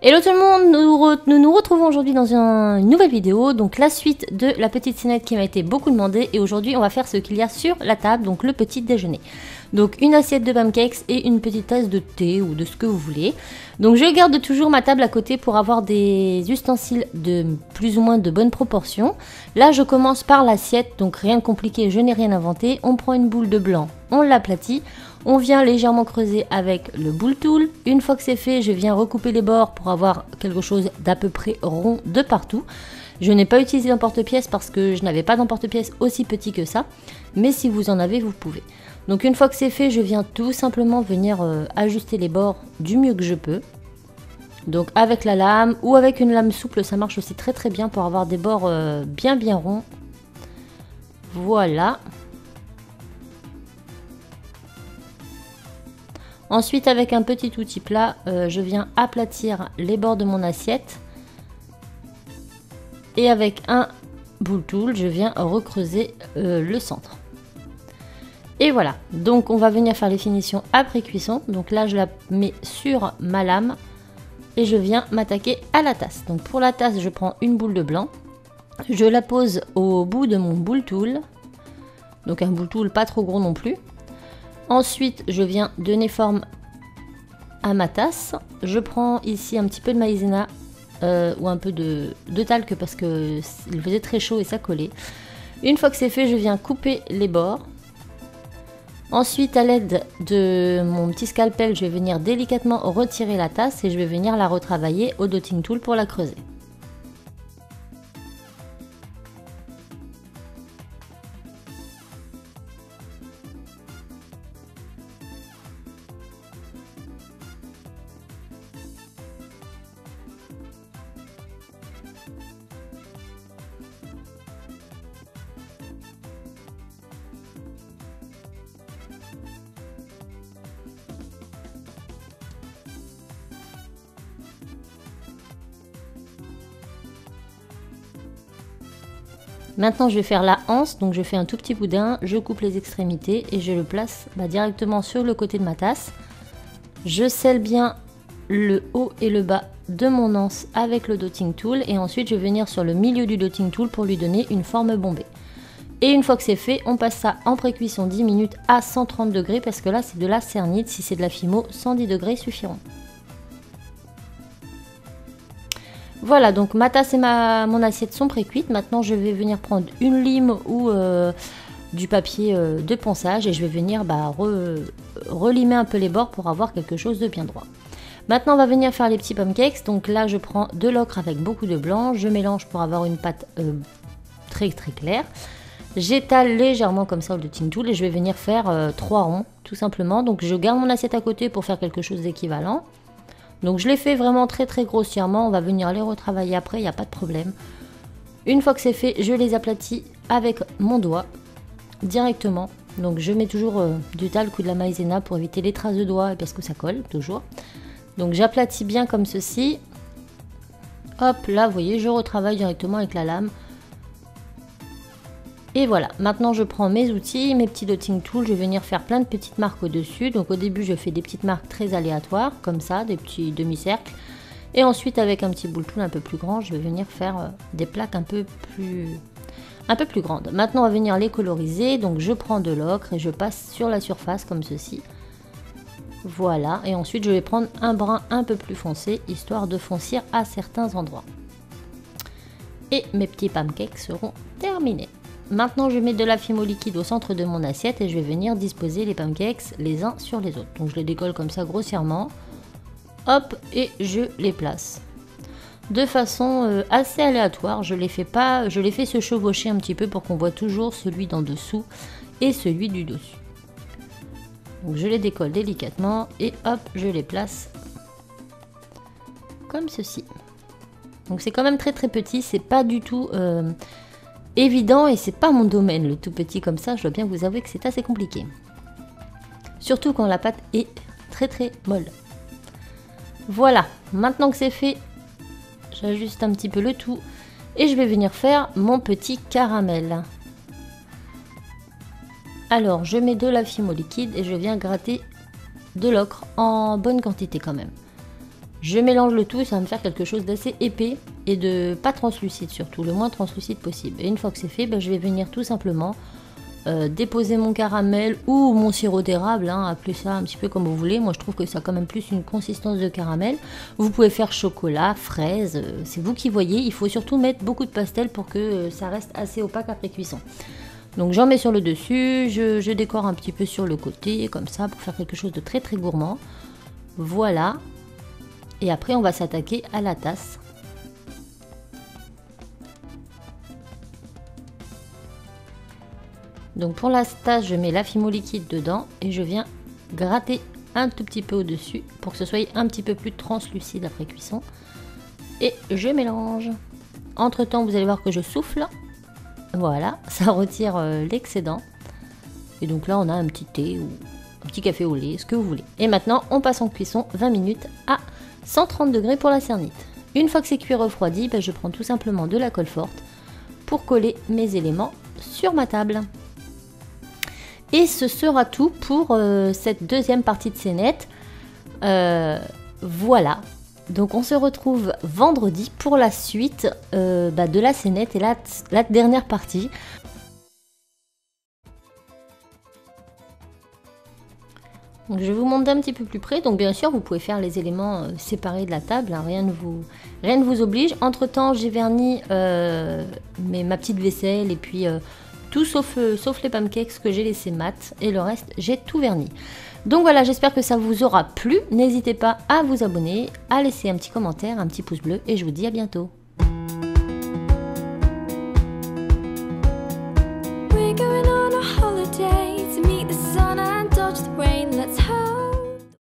Hello tout le monde, nous nous retrouvons aujourd'hui dans une nouvelle vidéo, donc la suite de la petite scénette qui m'a été beaucoup demandée, et aujourd'hui on va faire ce qu'il y a sur la table, donc le petit déjeuner. Donc une assiette de pancakes et une petite tasse de thé ou de ce que vous voulez. Donc je garde toujours ma table à côté pour avoir des ustensiles de plus ou moins de bonnes proportions. Là je commence par l'assiette, donc rien de compliqué, je n'ai rien inventé. On prend une boule de blanc, on l'aplatit. On vient légèrement creuser avec le boule tool. Une fois que c'est fait, je viens recouper les bords pour avoir quelque chose d'à peu près rond de partout. Je n'ai pas utilisé d'emporte-pièce parce que je n'avais pas d'emporte-pièce aussi petit que ça. Mais si vous en avez, vous pouvez. Donc une fois que c'est fait, je viens tout simplement venir ajuster les bords du mieux que je peux. Donc avec la lame ou avec une lame souple, ça marche aussi très très bien pour avoir des bords bien ronds. Voilà. Ensuite, avec un petit outil plat, je viens aplatir les bords de mon assiette. Et avec un boule tool, je viens recreuser le centre. Et voilà, donc on va venir faire les finitions après cuisson. Donc là, je la mets sur ma lame et je viens m'attaquer à la tasse. Donc pour la tasse, je prends une boule de blanc. Je la pose au bout de mon boule tool. Donc un boule tool pas trop gros non plus. Ensuite, je viens donner forme à ma tasse. Je prends ici un petit peu de maïzena ou un peu de talc parce que il faisait très chaud et ça collait. Une fois que c'est fait, je viens couper les bords. Ensuite, à l'aide de mon petit scalpel, je vais venir délicatement retirer la tasse et je vais venir la retravailler au dotting tool pour la creuser. Maintenant je vais faire la anse, donc je fais un tout petit boudin, je coupe les extrémités et je le place directement sur le côté de ma tasse. Je scelle bien le haut et le bas de mon anse avec le dotting tool et ensuite je vais venir sur le milieu du dotting tool pour lui donner une forme bombée. Et une fois que c'est fait, on passe ça en pré-cuisson 10 minutes à 130 degrés parce que là c'est de la cernite, si c'est de la fimo, 110 degrés suffiront. Voilà, donc ma tasse et mon assiette sont pré-cuites. Maintenant, je vais venir prendre une lime ou du papier de ponçage et je vais venir relimer un peu les bords pour avoir quelque chose de bien droit. Maintenant, on va venir faire les petits pancakes. Donc là, je prends de l'ocre avec beaucoup de blanc. Je mélange pour avoir une pâte très claire. J'étale légèrement comme ça au dotting tool et je vais venir faire 3 ronds, tout simplement. Donc je garde mon assiette à côté pour faire quelque chose d'équivalent. Donc je les fais vraiment très grossièrement, on va venir les retravailler après, il n'y a pas de problème. Une fois que c'est fait, je les aplatis avec mon doigt directement. Donc je mets toujours du talc ou de la maïzena pour éviter les traces de doigts et parce que ça colle toujours. Donc j'aplatis bien comme ceci. Hop, là vous voyez, je retravaille directement avec la lame. Et voilà, maintenant je prends mes outils, mes petits dotting tools, je vais venir faire plein de petites marques au-dessus. Donc au début je fais des petites marques très aléatoires, comme ça, des petits demi-cercles. Et ensuite avec un petit boule tool un peu plus grand, je vais venir faire des plaques un peu plus grandes. Maintenant on va venir les coloriser, donc je prends de l'ocre et je passe sur la surface comme ceci. Voilà, et ensuite je vais prendre un brin un peu plus foncé, histoire de foncir à certains endroits. Et mes petits pancakes seront terminés. Maintenant, je mets de la fimo liquide au centre de mon assiette et je vais venir disposer les pancakes les uns sur les autres. Donc, je les décolle comme ça grossièrement. Hop, et je les place. De façon assez aléatoire, je les fais se chevaucher un petit peu pour qu'on voit toujours celui d'en dessous et celui du dessus. Donc, je les décolle délicatement et hop, je les place comme ceci. Donc, c'est quand même très petit, c'est pas du tout évident et c'est pas mon domaine, le tout petit comme ça, je dois bien vous avouer que c'est assez compliqué. Surtout quand la pâte est très molle. Voilà, maintenant que c'est fait, j'ajuste un petit peu le tout et je vais venir faire mon petit caramel. Alors, je mets de la fimo liquide et je viens gratter de l'ocre en bonne quantité quand même. Je mélange le tout et ça va me faire quelque chose d'assez épais et de pas translucide surtout, le moins translucide possible. Et une fois que c'est fait, je vais venir tout simplement déposer mon caramel ou mon sirop d'érable, hein, appelez ça un petit peu comme vous voulez. Moi je trouve que ça a quand même plus une consistance de caramel. Vous pouvez faire chocolat, fraise, c'est vous qui voyez. Il faut surtout mettre beaucoup de pastel pour que ça reste assez opaque après cuisson. Donc j'en mets sur le dessus, je décore un petit peu sur le côté, comme ça, pour faire quelque chose de très très gourmand. Voilà. Et après on va s'attaquer à la tasse. Donc pour la tasse, je mets la fimo liquide dedans et je viens gratter un tout petit peu au-dessus pour que ce soit un petit peu plus translucide après cuisson. Et je mélange. Entre temps, vous allez voir que je souffle. Voilà, ça retire l'excédent. Et donc là, on a un petit thé ou un petit café au lait, ce que vous voulez. Et maintenant, on passe en cuisson 20 minutes à 130 degrés pour la cernite. Une fois que c'est cuit refroidi, je prends tout simplement de la colle forte pour coller mes éléments sur ma table. Et ce sera tout pour cette deuxième partie de scénette. Voilà. Donc on se retrouve vendredi pour la suite de la scénette et la dernière partie. Donc je vais vous montre d'un petit peu plus près. Donc bien sûr vous pouvez faire les éléments séparés de la table, hein, rien ne vous oblige. Entre temps j'ai verni ma petite vaisselle et puis tout sauf les pancakes que j'ai laissé mat et le reste j'ai tout verni. Donc voilà, j'espère que ça vous aura plu. N'hésitez pas à vous abonner, à laisser un petit commentaire, un petit pouce bleu et je vous dis à bientôt. We're going